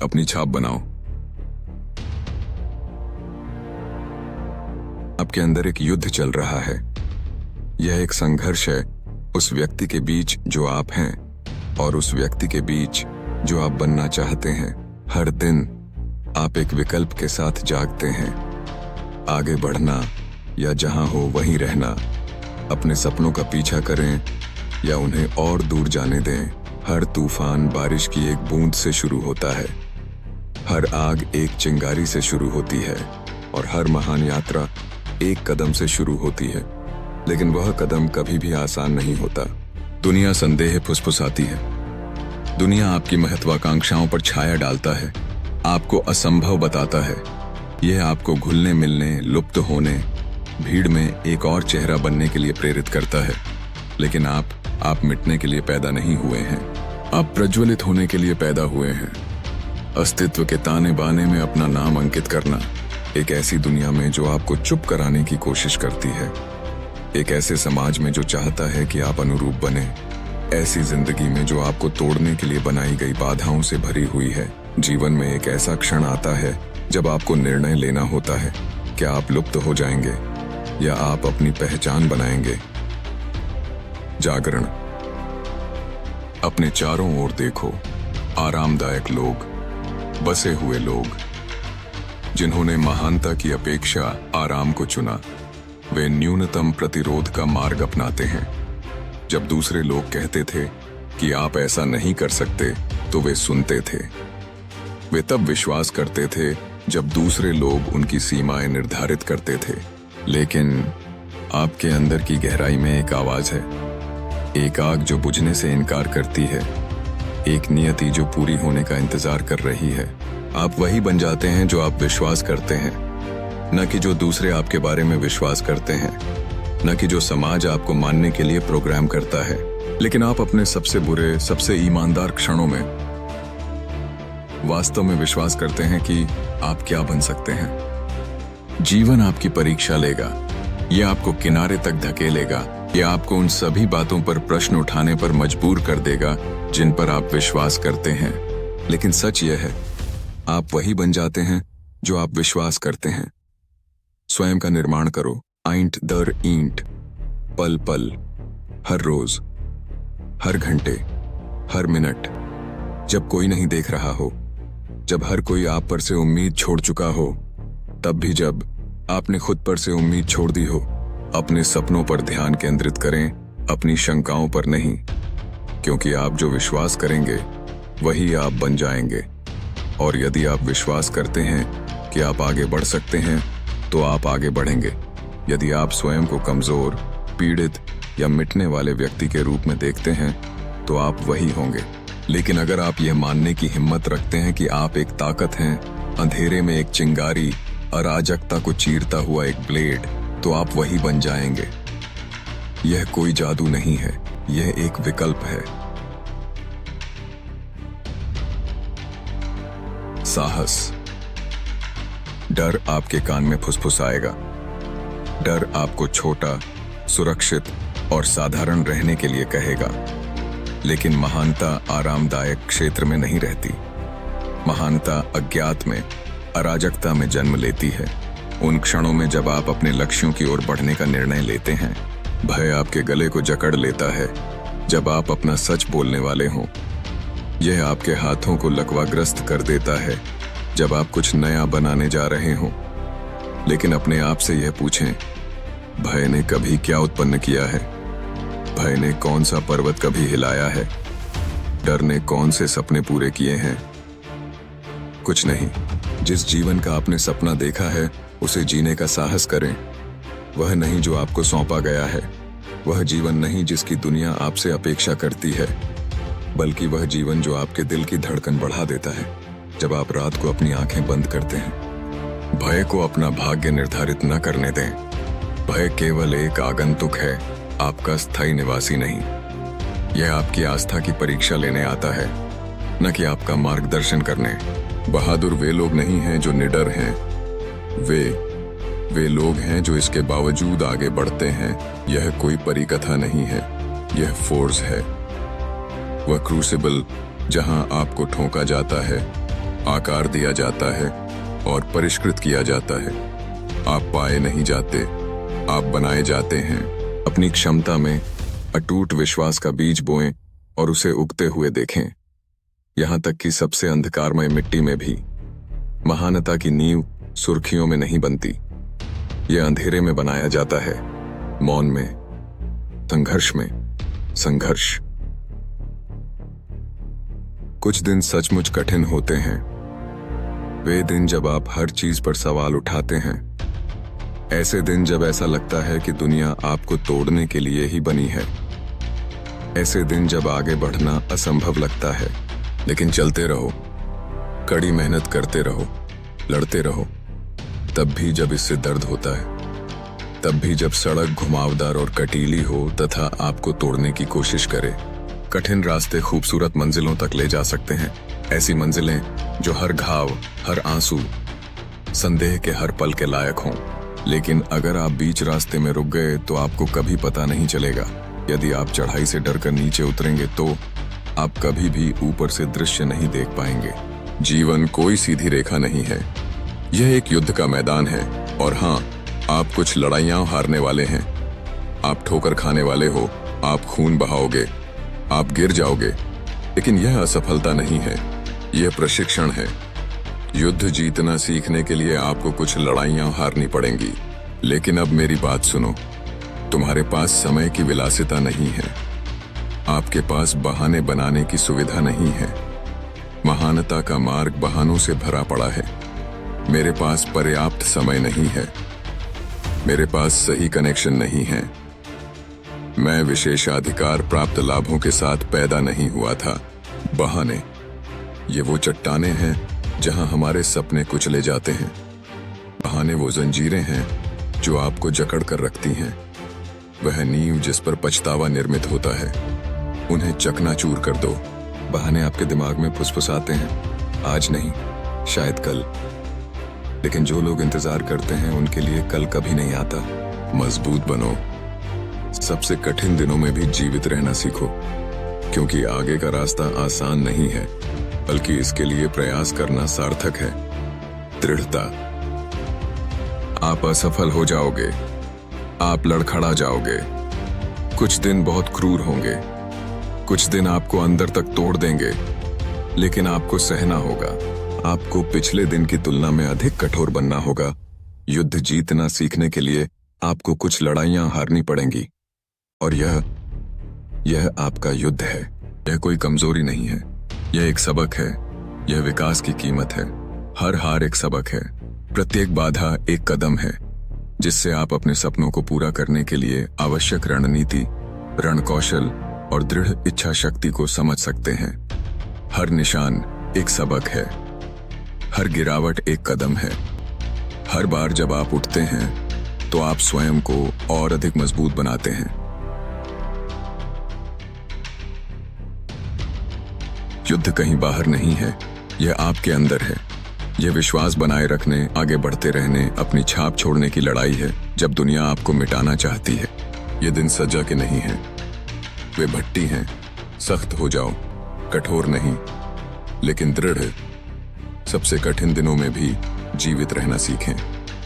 अपनी छाप बनाओ। आपके अंदर एक युद्ध चल रहा है। यह एक संघर्ष है उस व्यक्ति के बीच जो आप हैं और उस व्यक्ति के बीच जो आप बनना चाहते हैं। हर दिन आप एक विकल्प के साथ जागते हैं, आगे बढ़ना या जहां हो वहीं रहना। अपने सपनों का पीछा करें या उन्हें और दूर जाने दें। हर तूफान बारिश की एक बूंद से शुरू होता है, हर आग एक चिंगारी से शुरू होती है और हर महान यात्रा एक कदम से शुरू होती है। लेकिन वह कदम कभी भी आसान नहीं होता। दुनिया संदेह फुसफुसाती है, दुनिया आपकी महत्वाकांक्षाओं पर छाया डालता है, आपको असंभव बताता है। यह आपको घुलने मिलने, लुप्त होने, भीड़ में एक और चेहरा बनने के लिए प्रेरित करता है। लेकिन आप मिटने के लिए पैदा नहीं हुए हैं, आप प्रज्वलित होने के लिए पैदा हुए हैं। अस्तित्व के ताने बाने में अपना नाम अंकित करना, एक ऐसी दुनिया में जो आपको चुप कराने की कोशिश करती है, एक ऐसे समाज में जो चाहता है कि आप अनुरूप बने, ऐसी जिंदगी में जो आपको तोड़ने के लिए बनाई गई बाधाओं से भरी हुई है। जीवन में एक ऐसा क्षण आता है जब आपको निर्णय लेना होता है, क्या आप लुप्त हो जाएंगे या आप अपनी पहचान बनाएंगे। जागरण। अपने चारों ओर देखो, आरामदायक लोग, बसे हुए लोग, जिन्होंने महानता की अपेक्षा आराम को चुना। वे न्यूनतम प्रतिरोध का मार्ग अपनाते हैं। जब दूसरे लोग कहते थे कि आप ऐसा नहीं कर सकते, तो वे सुनते थे। वे तब विश्वास करते थे जब दूसरे लोग उनकी सीमाएं निर्धारित करते थे। लेकिन आपके अंदर की गहराई में एक आवाज है, एक आग जो बुझने से इनकार करती है, एक नियति जो पूरी होने का इंतजार कर रही है। आप वही बन जाते हैं जो आप विश्वास करते हैं, न कि जो दूसरे आपके बारे में विश्वास करते हैं, न कि जो समाज आपको मानने के लिए प्रोग्राम करता है। लेकिन आप अपने सबसे बुरे, सबसे ईमानदार क्षणों में वास्तव में विश्वास करते हैं कि आप क्या बन सकते हैं। जीवन आपकी परीक्षा लेगा, यह आपको किनारे तक धकेलेगा, यह आपको उन सभी बातों पर प्रश्न उठाने पर मजबूर कर देगा जिन पर आप विश्वास करते हैं। लेकिन सच यह है, आप वही बन जाते हैं जो आप विश्वास करते हैं। स्वयं का निर्माण करो, आइंट दर ईंट, पल पल, हर रोज, हर घंटे, हर मिनट, जब कोई नहीं देख रहा हो, जब हर कोई आप पर से उम्मीद छोड़ चुका हो, तब भी जब आपने खुद पर से उम्मीद छोड़ दी हो। अपने सपनों पर ध्यान केंद्रित करें, अपनी शंकाओं पर नहीं, क्योंकि आप जो विश्वास करेंगे वही आप बन जाएंगे। और यदि आप विश्वास करते हैं कि आप आगे बढ़ सकते हैं, तो आप आगे बढ़ेंगे। यदि आप स्वयं को कमजोर, पीड़ित या मिटने वाले व्यक्ति के रूप में देखते हैं, तो आप वही होंगे। लेकिन अगर आप यह मानने की हिम्मत रखते हैं कि आप एक ताकत हैं, अंधेरे में एक चिंगारी, अराजकता को चीरता हुआ एक ब्लेड, तो आप वही बन जाएंगे। यह कोई जादू नहीं है, यह एक विकल्प है। साहस। डर आपके कान में फुसफुसाएगा। डर आपको छोटा, सुरक्षित और साधारण रहने के लिए कहेगा। लेकिन महानता आरामदायक क्षेत्र में नहीं रहती। महानता अज्ञात में, अराजकता में जन्म लेती है। उन क्षणों में जब आप अपने लक्ष्यों की ओर बढ़ने का निर्णय लेते हैं, भय आपके गले को जकड़ लेता है। जब आप अपना सच बोलने वाले हों, यह आपके हाथों को लकवाग्रस्त कर देता है। जब आप कुछ नया बनाने जा रहे हों, लेकिन अपने आप से यह पूछें, भय ने कभी क्या उत्पन्न किया है? भय ने कौन सा पर्वत कभी हिलाया है? डर ने कौन से सपने पूरे किए हैं? कुछ नहीं। जिस जीवन का आपने सपना देखा है, उसे जीने का साहस करें। वह नहीं जो आपको सौंपा गया है, वह जीवन नहीं जिसकी दुनिया आपसे अपेक्षा करती है, बल्कि वह जीवन जो आपके दिल की धड़कन बढ़ा देता है जब आप रात को अपनी आंखें बंद करते हैं। भय को अपना भाग्य निर्धारित न करने दें। भय केवल एक आगंतुक है, आपका स्थायी निवासी नहीं। यह आपकी आस्था की परीक्षा लेने आता है, न कि आपका मार्गदर्शन करने। बहादुर वे लोग नहीं हैं जो निडर हैं, वे लोग हैं जो इसके बावजूद आगे बढ़ते हैं। यह कोई परिकथा नहीं है, यह फोर्स है। वह क्रूसिबल जहां आपको ठोका जाता है, आकार दिया जाता है और परिष्कृत किया जाता है। आप पाए नहीं जाते, आप बनाए जाते हैं। अपनी क्षमता में अटूट विश्वास का बीज बोएं और उसे उगते हुए देखें। यहां तक कि सबसे अंधकारमय मिट्टी में भी महानता की नींव सुर्खियों में नहीं बनती, यह अंधेरे में बनाया जाता है, मौन में, संघर्ष में। संघर्ष। कुछ दिन सचमुच कठिन होते हैं। वे दिन जब आप हर चीज पर सवाल उठाते हैं, ऐसे दिन जब ऐसा लगता है कि दुनिया आपको तोड़ने के लिए ही बनी है, ऐसे दिन जब आगे बढ़ना असंभव लगता है। लेकिन चलते रहो, कड़ी मेहनत करते रहो, लड़ते रहो। तब भी जब इससे दर्द होता है, तब भी जब सड़क घुमावदार और कटीली हो तथा आपको तोड़ने की कोशिश करे। कठिन रास्ते खूबसूरत मंजिलों तक ले जा सकते हैं, ऐसी मंजिलें जो हर घाव, हर आंसू, संदेह के हर पल के लायक हों। लेकिन अगर आप बीच रास्ते में रुक गए तो आपको कभी पता नहीं चलेगा। यदि आप चढ़ाई से डरकर नीचे उतरेंगे तो आप कभी भी ऊपर से दृश्य नहीं देख पाएंगे। जीवन कोई सीधी रेखा नहीं है, यह एक युद्ध का मैदान है। और हाँ, आप कुछ लड़ाइयां हारने वाले हैं, आप ठोकर खाने वाले हो, आप खून बहाओगे, आप गिर जाओगे। लेकिन यह असफलता नहीं है, यह प्रशिक्षण है। युद्ध जीतना सीखने के लिए आपको कुछ लड़ाइयां हारनी पड़ेंगी। लेकिन अब मेरी बात सुनो, तुम्हारे पास समय की विलासिता नहीं है, आपके पास बहाने बनाने की सुविधा नहीं है। महानता का मार्ग बहानों से भरा पड़ा है। मेरे पास पर्याप्त समय नहीं है, मेरे पास सही कनेक्शन नहीं है, मैं विशेषाधिकार प्राप्त लाभों के साथ पैदा नहीं हुआ था। बहाने, ये वो चट्टानें हैं जहां हमारे सपने कुचले जाते हैं। बहाने वो जंजीरें हैं जो आपको जकड़ कर रखती हैं, वह नींव जिस पर पछतावा निर्मित होता है। उन्हें चकनाचूर कर दो। बहाने आपके दिमाग में फुसफुसाते हैं, आज नहीं, शायद कल। लेकिन जो लोग इंतजार करते हैं उनके लिए कल कभी नहीं आता। मजबूत बनो, सबसे कठिन दिनों में भी जीवित रहना सीखो, क्योंकि आगे का रास्ता आसान नहीं है, बल्कि इसके लिए प्रयास करना सार्थक है। दृढ़ता। आप असफल हो जाओगे, आप लड़खड़ा जाओगे, कुछ दिन बहुत क्रूर होंगे, कुछ दिन आपको अंदर तक तोड़ देंगे, लेकिन आपको सहना होगा। आपको पिछले दिन की तुलना में अधिक कठोर बनना होगा। युद्ध जीतना सीखने के लिए आपको कुछ लड़ाइयां हारनी पड़ेंगी, और यह आपका युद्ध है। यह कोई कमजोरी नहीं है, यह एक सबक है, यह विकास की कीमत है। हर हार एक सबक है, प्रत्येक बाधा एक कदम है, जिससे आप अपने सपनों को पूरा करने के लिए आवश्यक रणनीति, रणकौशल और दृढ़ इच्छा शक्ति को समझ सकते हैं। हर निशान एक सबक है, हर गिरावट एक कदम है। हर बार जब आप उठते हैं तो आप स्वयं को और अधिक मजबूत बनाते हैं। युद्ध कहीं बाहर नहीं है, यह आपके अंदर है। यह विश्वास बनाए रखने, आगे बढ़ते रहने, अपनी छाप छोड़ने की लड़ाई है। जब दुनिया आपको मिटाना चाहती है, ये दिन सजा के नहीं है, वे भट्टी हैं। सख्त हो जाओ, कठोर नहीं, लेकिन दृढ़। सबसे कठिन दिनों में भी जीवित रहना सीखें,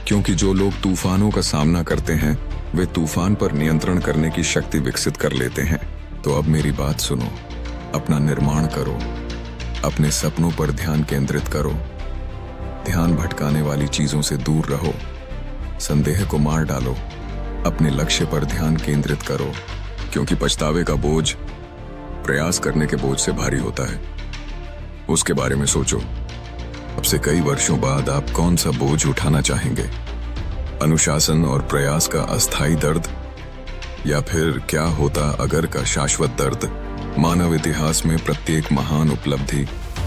क्योंकि जो लोग तूफानों का सामना करते हैं वे तूफान पर नियंत्रण करने की शक्ति विकसित कर लेते हैं। तो अब मेरी बात सुनो, अपना निर्माण करो, अपने सपनों पर ध्यान केंद्रित करो, ध्यान भटकाने वाली चीजों से दूर रहो, संदेह को मार डालो, अपने लक्ष्य पर ध्यान केंद्रित करो, क्योंकि पछतावे का बोझ प्रयास करने के बोझ से भारी होता है। उसके बारे में सोचो, अब से कई वर्षों बाद आप कौन सा बोझ उठाना चाहेंगे? अनुशासन और प्रयास का अस्थायी दर्द, या फिर क्या होता अगर का शाश्वत दर्द? मानव इतिहास में प्रत्येक महान उपलब्धि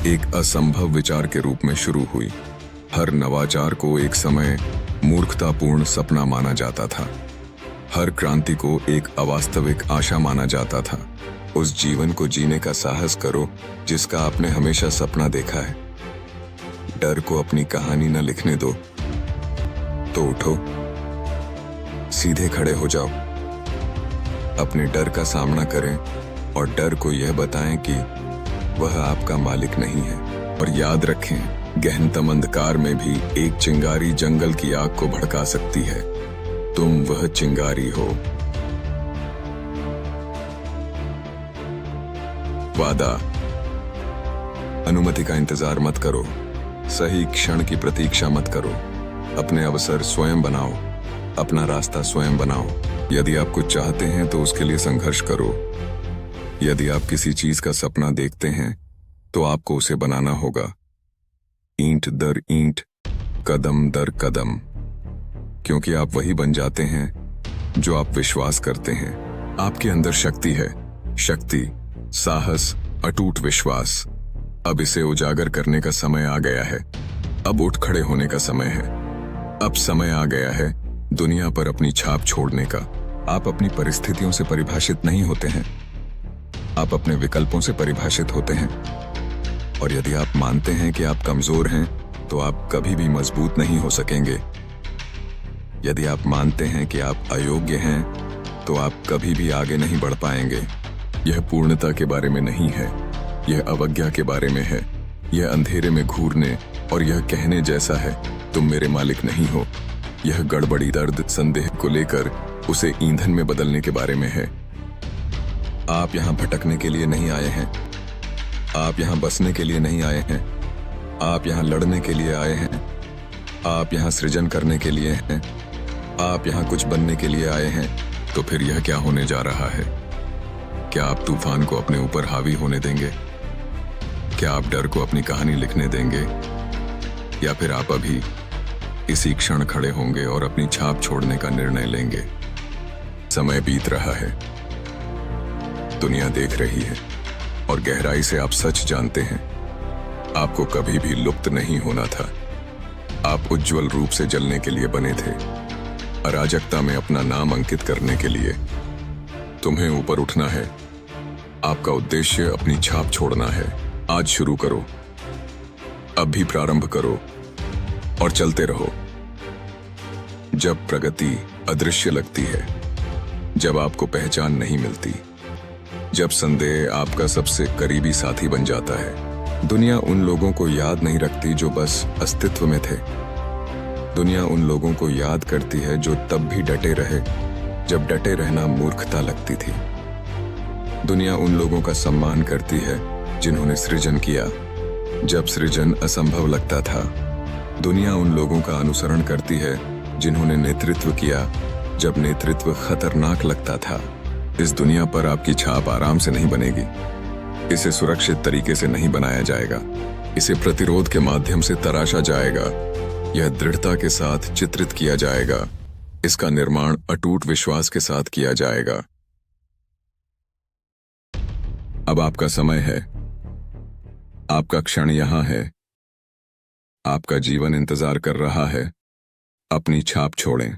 एक असंभव विचार के रूप में शुरू हुई। हर नवाचार को एक समय मूर्खतापूर्ण सपना माना जाता था, हर क्रांति को एक अवास्तविक आशा माना जाता था। उस जीवन को जीने का साहस करो जिसका आपने हमेशा सपना देखा है। डर को अपनी कहानी न लिखने दो, तो उठो, सीधे खड़े हो जाओ, अपने डर का सामना करें और डर को यह बताएं कि वह आपका मालिक नहीं है। और याद रखें, गहनतम अंधकार में भी एक चिंगारी जंगल की आग को भड़का सकती है। तुम वह चिंगारी हो। वादा। अनुमति का इंतजार मत करो, सही क्षण की प्रतीक्षा मत करो। अपने अवसर स्वयं बनाओ, अपना रास्ता स्वयं बनाओ। यदि आप कुछ चाहते हैं तो उसके लिए संघर्ष करो। यदि आप किसी चीज का सपना देखते हैं तो आपको उसे बनाना होगा, ईंट दर ईंट, कदम दर कदम, क्योंकि आप वही बन जाते हैं जो आप विश्वास करते हैं। आपके अंदर शक्ति है, शक्ति, साहस, अटूट विश्वास। अब इसे उजागर करने का समय आ गया है। अब उठ खड़े होने का समय है। अब समय आ गया है दुनिया पर अपनी छाप छोड़ने का। आप अपनी परिस्थितियों से परिभाषित नहीं होते हैं, आप अपने विकल्पों से परिभाषित होते हैं। और यदि आप मानते हैं कि आप कमजोर हैं तो आप कभी भी मजबूत नहीं हो सकेंगे। यदि आप मानते हैं कि आप अयोग्य हैं तो आप कभी भी आगे नहीं बढ़ पाएंगे। यह पूर्णता के बारे में नहीं है, यह अवज्ञा के बारे में है। यह अंधेरे में घूरने और यह कहने जैसा है, तुम मेरे मालिक नहीं हो। यह गड़बड़ी, दर्द, संदेह को लेकर उसे ईंधन में बदलने के बारे में है। आप यहां भटकने के लिए नहीं आए हैं, आप यहां बसने के लिए नहीं आए हैं, आप यहां लड़ने के लिए आए हैं, आप यहां सृजन करने के लिए हैं, आप यहां कुछ बनने के लिए आए हैं। तो फिर यह क्या होने जा रहा है? क्या आप तूफान को अपने ऊपर हावी होने देंगे? क्या आप डर को अपनी कहानी लिखने देंगे? या फिर आप अभी इसी क्षण खड़े होंगे और अपनी छाप छोड़ने का निर्णय लेंगे? समय बीत रहा है, दुनिया देख रही है और गहराई से आप सच जानते हैं, आपको कभी भी लुप्त नहीं होना था। आप उज्जवल रूप से जलने के लिए बने थे, अराजकता में अपना नाम अंकित करने के लिए। तुम्हें ऊपर उठना है, आपका उद्देश्य अपनी छाप छोड़ना है। आज शुरू करो, अब भी प्रारंभ करो और चलते रहो। जब प्रगति अदृश्य लगती है, जब आपको पहचान नहीं मिलती, जब संदेह आपका सबसे करीबी साथी बन जाता है। दुनिया उन लोगों को याद नहीं रखती जो बस अस्तित्व में थे। दुनिया उन लोगों को याद करती है जो तब भी डटे रहे जब डटे रहना मूर्खता लगती थी। दुनिया उन लोगों का सम्मान करती है जिन्होंने सृजन किया जब सृजन असंभव लगता था। दुनिया उन लोगों का अनुसरण करती है जिन्होंने नेतृत्व किया जब नेतृत्व खतरनाक लगता था। इस दुनिया पर आपकी छाप आराम से नहीं बनेगी। इसे सुरक्षित तरीके से नहीं बनाया जाएगा। इसे प्रतिरोध के माध्यम से तराशा जाएगा। यह दृढ़ता के साथ चित्रित किया जाएगा। इसका निर्माण अटूट विश्वास के साथ किया जाएगा। अब आपका समय है, आपका क्षण यहां है, आपका जीवन इंतजार कर रहा है। अपनी छाप छोड़ें।